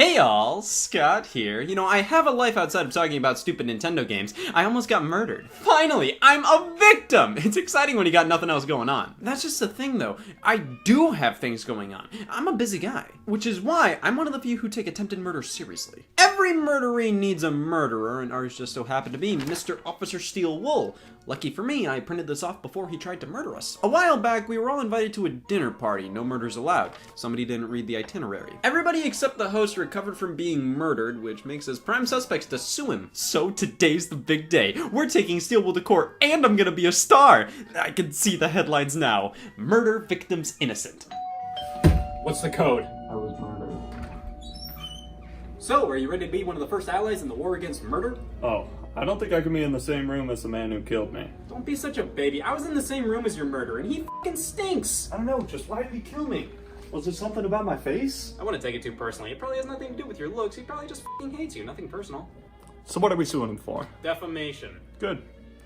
Hey all, Scott here. You know, I have a life outside of talking about stupid Nintendo games. I almost got murdered. Finally, I'm a victim! It's exciting when you got nothing else going on. That's just the thing though. I do have things going on. I'm a busy guy. Which is why I'm one of the few who take attempted murder seriously. Every murderer needs a murderer, and ours just so happened to be Mr. Officer Steel Wool. Lucky for me, I printed this off before he tried to murder us. A while back, we were all invited to a dinner party. No murders allowed. Somebody didn't read the itinerary. Everybody except the host recovered from being murdered, which makes us prime suspects to sue him. So today's the big day. We're taking Steel Wool to court, and I'm gonna be a star. I can see the headlines now. Murder victims innocent. What's the code? I was murdered. So, are you ready to be one of the first allies in the war against murder? Oh, I don't think I can be in the same room as the man who killed me. Don't be such a baby. I was in the same room as your murderer, and he f***ing stinks! I don't know, just why did he kill me? Was there something about my face? I wouldn't take it too personally. It probably has nothing to do with your looks. He probably just f***ing hates you. Nothing personal. So what are we suing him for? Defamation. Good.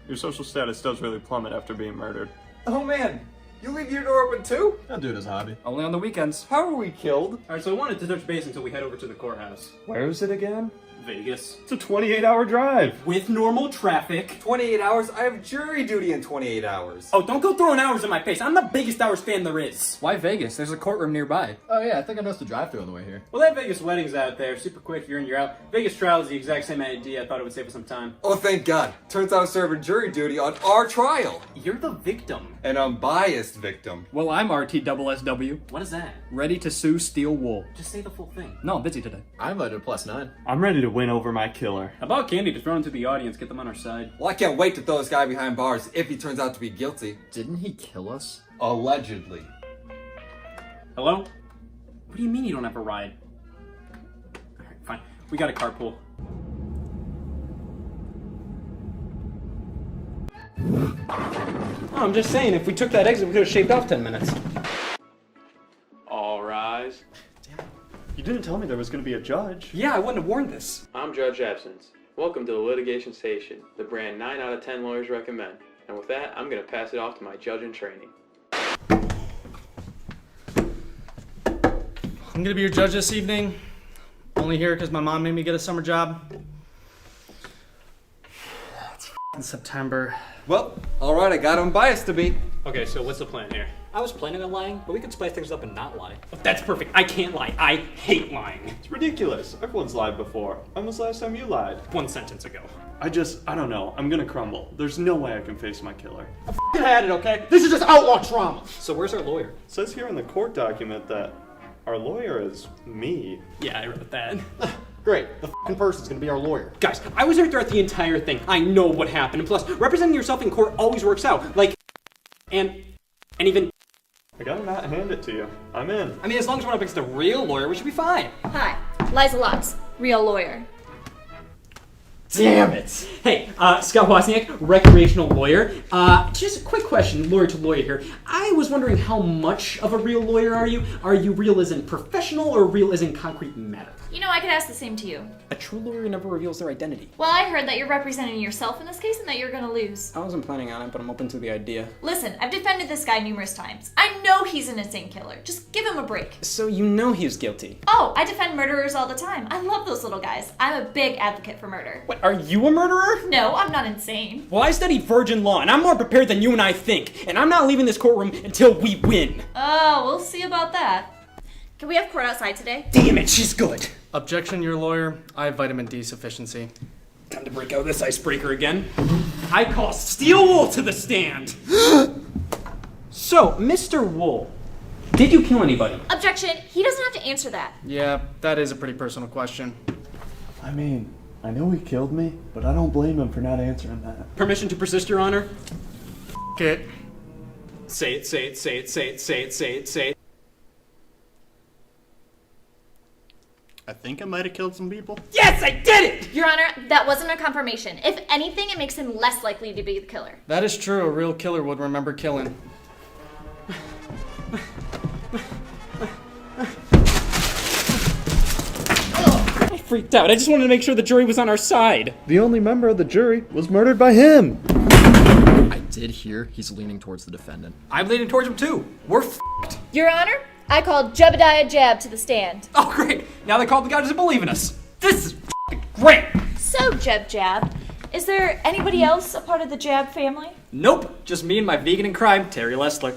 Your social status does really plummet after being murdered. Oh man, you leave your door open too? I'll do it as a hobby. Only on the weekends. How were we killed? Alright, so I wanted to touch base until we head over to the courthouse. Where is it again? Vegas. It's a 28-hour drive. With normal traffic. 28 hours? I have jury duty in 28 hours. Oh, don't go throwing hours in my face. I'm the biggest hours fan there is. Why Vegas? There's a courtroom nearby. Oh yeah, I think I noticed the drive-thru on the way here. Well, that Vegas wedding's out there. Super quick, you're in, you're out. Vegas trial is the exact same idea. I thought it would save us some time. Oh, thank God. Turns out I'm serving jury duty on our trial. You're the victim. An unbiased victim. Well, I'm RTSSW, What is that? ready to sue Steel Wool. Just say the full thing. No, I'm busy today. I invited a +9. I'm ready to win over my killer. How about candy to throw into the audience, get them on our side? Well, I can't wait to throw this guy behind bars if he turns out to be guilty. Didn't he kill us? Allegedly. Hello? What do you mean you don't have a ride? Alright, fine. We got a carpool. Oh, I'm just saying, if we took that exit, we could have shaved off 10 minutes. All rise. You didn't tell me there was going to be a judge. Yeah, I wouldn't have warned this. I'm Judge Absence. Welcome to the litigation station, the brand 9 out of 10 lawyers recommend. And with that, I'm going to pass it off to my judge in training. I'm gonna be your judge this evening. Only here because my mom made me get a summer job. It's f***ing September. Well, alright, I got unbiased to be. Okay, so what's the plan here? I was planning on lying, but we could spice things up and not lie. That's perfect. I can't lie. I hate lying. It's ridiculous. Everyone's lied before. When was the last time you lied? 1 sentence ago. I don't know. I'm gonna crumble. There's no way I can face my killer. You had it, okay? This is just outlaw trauma. So where's our lawyer? It says here in the court document that our lawyer is me. Yeah, I wrote that. Great. The f***ing person's gonna be our lawyer. Guys, I was there throughout the entire thing. I know what happened. And plus, representing yourself in court always works out. Like, and even... I gotta not hand it to you. I'm in. I mean, as long as we're not up against a real lawyer, we should be fine. Hi, Liza Lux, real lawyer. Damn it! Hey, Scott Wozniak, recreational lawyer. Just a quick question, lawyer to lawyer here. I was wondering how much of a real lawyer are you? Are you real as in professional or real as in concrete matter? You know, I could ask the same to you. A true lawyer never reveals their identity. Well, I heard that you're representing yourself in this case and that you're gonna lose. I wasn't planning on it, but I'm open to the idea. Listen, I've defended this guy numerous times. I know he's an insane killer. Just give him a break. So you know he was guilty? Oh, I defend murderers all the time. I love those little guys. I'm a big advocate for murder. What, are you a murderer? No, I'm not insane. Well, I studied virgin law, and I'm more prepared than you and I think. And I'm not leaving this courtroom until we win. Oh, we'll see about that. Can we have court outside today? Damn it, she's good. Objection, your lawyer. I have vitamin D sufficiency. Time to break out this icebreaker again. I call Steel Wool to the stand. So, Mr. Wool, did you kill anybody? Objection, he doesn't have to answer that. Yeah, that is a pretty personal question. I mean, I know he killed me, but I don't blame him for not answering that. Permission to persist, Your Honor? F*** it. Say it, say it, say it, say it, say it, say it, say it. I think I might have killed some people. Yes, I did it! Your Honor, that wasn't a confirmation. If anything, it makes him less likely to be the killer. That is true. A real killer would remember killing. I freaked out. I just wanted to make sure the jury was on our side. The only member of the jury was murdered by him. I did hear he's leaning towards the defendant. I'm leaning towards him too. We're f***ed. Your Honor, I call Jebediah Jab to the stand. Oh, great. Now they called the guy doesn't believe in us. This is f***ing great. So, Jeb Jab, is there anybody else a part of the Jab family? Nope. Just me and my vegan in crime, Terry Lessler.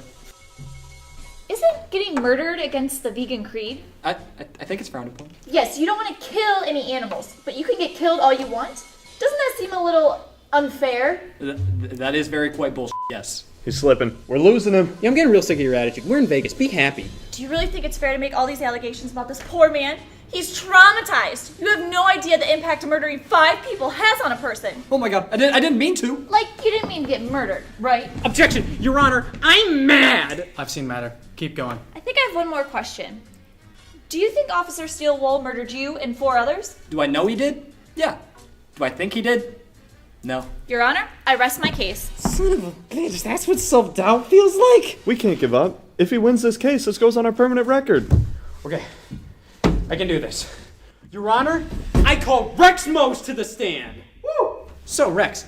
Isn't getting murdered against the vegan creed? I think it's frowned upon. Yes, you don't want to kill any animals, but you can get killed all you want? Doesn't that seem a little unfair? That is very quite bullshit, yes. He's slipping. We're losing him. Yeah, I'm getting real sick of your attitude. We're in Vegas. Be happy. Do you really think it's fair to make all these allegations about this poor man? He's traumatized. You have no idea the impact murdering 5 people has on a person. Oh my god, I didn't mean to. Like, you didn't mean to get murdered, right? Objection, Your Honor, I'm mad. I've seen matter. Keep going. I think I have one more question. Do you think Officer Steele-Wool murdered you and 4 others? Do I know he did? Yeah. Do I think he did? No. Your Honor, I rest my case. Son of a bitch, that's what self-doubt feels like. We can't give up. If he wins this case, this goes on our permanent record. Okay, I can do this. Your Honor, I call Rex Mose to the stand. Woo! So, Rex,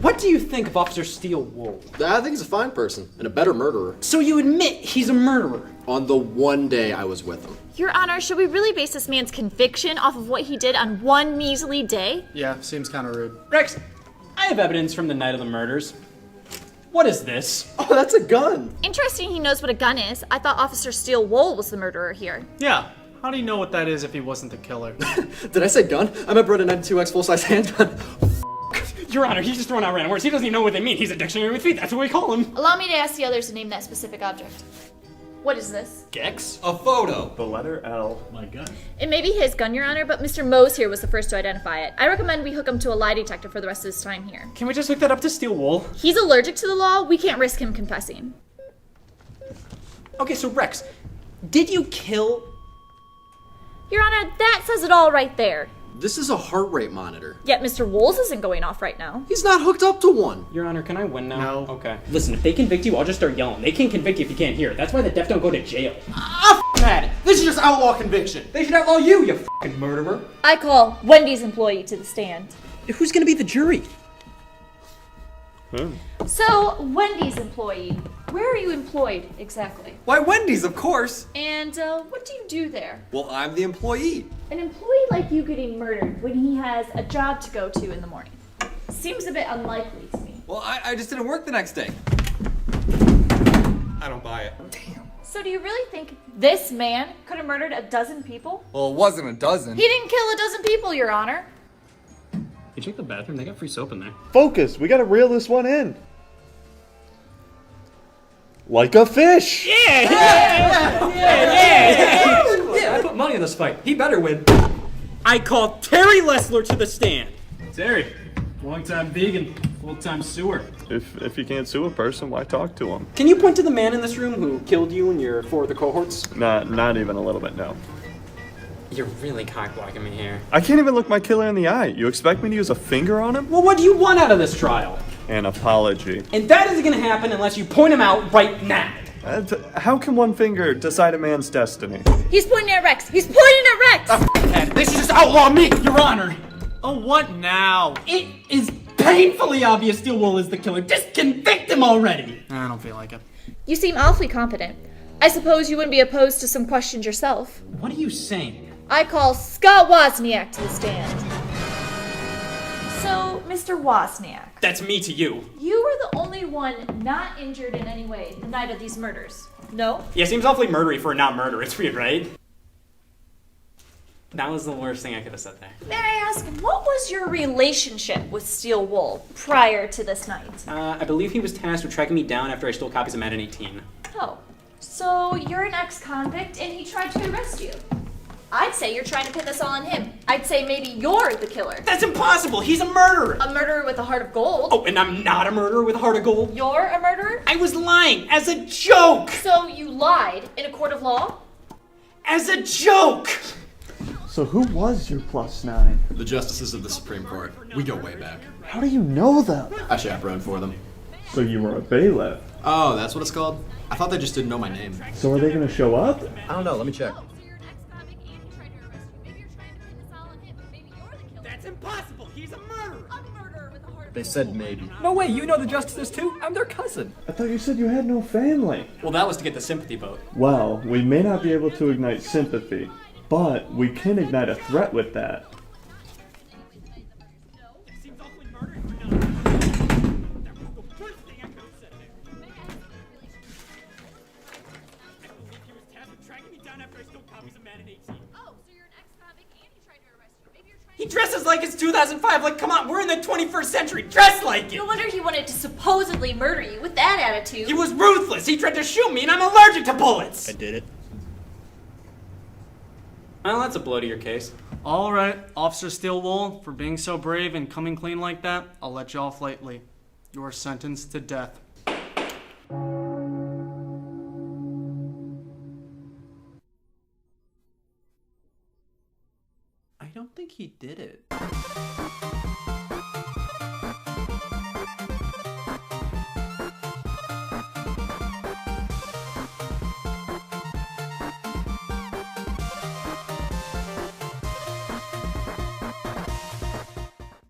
what do you think of Officer Steele-Wool? I think he's a fine person and a better murderer. So you admit he's a murderer? On the one day I was with him. Your Honor, should we really base this man's conviction off of what he did on one measly day? Yeah, seems kind of rude. Rex, I have evidence from the night of the murders. What is this? Oh, that's a gun. Interesting he knows what a gun is. I thought Officer Steele-Wool was the murderer here. Yeah, how do you know what that is if he wasn't the killer? Did I say gun? I meant brought a 92X full-size handgun. Your Honor, he's just throwing out random words. He doesn't even know what they mean. He's a dictionary with feet. That's what we call him. Allow me to ask the others to name that specific object. What is this? Gex? A photo. The letter L. My gun. It may be his gun, Your Honor, but Mr. Mose here was the first to identify it. I recommend we hook him to a lie detector for the rest of his time here. Can we just hook that up to Steele-Wool? He's allergic to the law. We can't risk him confessing. Okay, so Rex, did you kill? Your Honor, that says it all right there. This is a heart rate monitor. Yet Mr. Wool's isn't going off right now. He's not hooked up to one. Your Honor, can I win now? No. Okay. Listen, if they convict you, I'll just start yelling. They can't convict you if you can't hear. That's why the deaf don't go to jail. That. This is just outlaw conviction. They should outlaw you, you fucking murderer. I call Wendy's employee to the stand. Who's gonna be the jury? So, Wendy's employee, where are you employed exactly? Why, Wendy's, of course. And what do you do there? Well, I'm the employee. An employee like you getting murdered when he has a job to go to in the morning. Seems a bit unlikely to me. Well, I just didn't work the next day. I don't buy it. Damn. So do you really think this man could have murdered a dozen people? Well, it wasn't a dozen. He didn't kill a dozen people, Your Honor. You check the bathroom, they got free soap in there. Focus. We gotta reel this one in. Like a fish. Yeah, I put money on this fight. He better win. I call Terry Lessler to the stand. Terry, long-time vegan, full-time sewer. If you can't sue a person, why talk to him? Can you point to the man in this room who killed you and your 4 of the cohorts? Not even a little bit, no. You're really cock-blocking me here. I can't even look my killer in the eye. You expect me to use a finger on him? Well, what do you want out of this trial? An apology. And that isn't gonna happen unless you point him out right now. How can one finger decide a man's destiny? He's pointing at Rex. He's pointing at Rex. They should just outlaw me, Your Honor. Oh, what now? It is painfully obvious Steele-Wool is the killer. Just convict him already. I don't feel like it. You seem awfully competent. I suppose you wouldn't be opposed to some questions yourself. What are you saying? I call Scott Wozniak to the stand. So, Mr. Wozniak, That's me to you. you were the only one not injured in any way the night of these murders. No? Yeah, seems awfully murdery for a not murder. It's weird, right? That was the worst thing I could have said there. May I ask, what was your relationship with Steele-Wool prior to this night? I believe he was tasked with tracking me down after I stole copies of Madden 18. Oh, so you're an ex-convict and he tried to arrest you. I'd say you're trying to pin this all on him. I'd say maybe you're the killer. That's impossible! He's a murderer! A murderer with a heart of gold. Oh, and I'm not a murderer with a heart of gold? You're a murderer? I was lying as a joke! So you lied in a court of law? As a joke! So who was your +9? The justices of the Supreme Court. We go way back. How do you know them? I chaperoned for them. So you were a bailiff. Oh, that's what it's called? I thought they just didn't know my name. So are they gonna show up? I don't know, let me check. That's impossible! He's a murderer! A murderer with a heart They said maybe. No way, you know the justices too? I'm their cousin. I thought you said you had no family. Well, that was to get the sympathy vote. Well, we may not be able to ignite sympathy, but we can ignite a threat with that. He dresses like it's 2005. Like, come on, we're in the 21st century. Dress like it. No wonder he wanted to supposedly murder you with that attitude. He was ruthless. He tried to shoot me, and I'm allergic to bullets. I did it. Well, that's a blow to your case. All right, Officer Steelwool, for being so brave and coming clean like that, I'll let you off lightly. You are sentenced to death. I don't think he did it.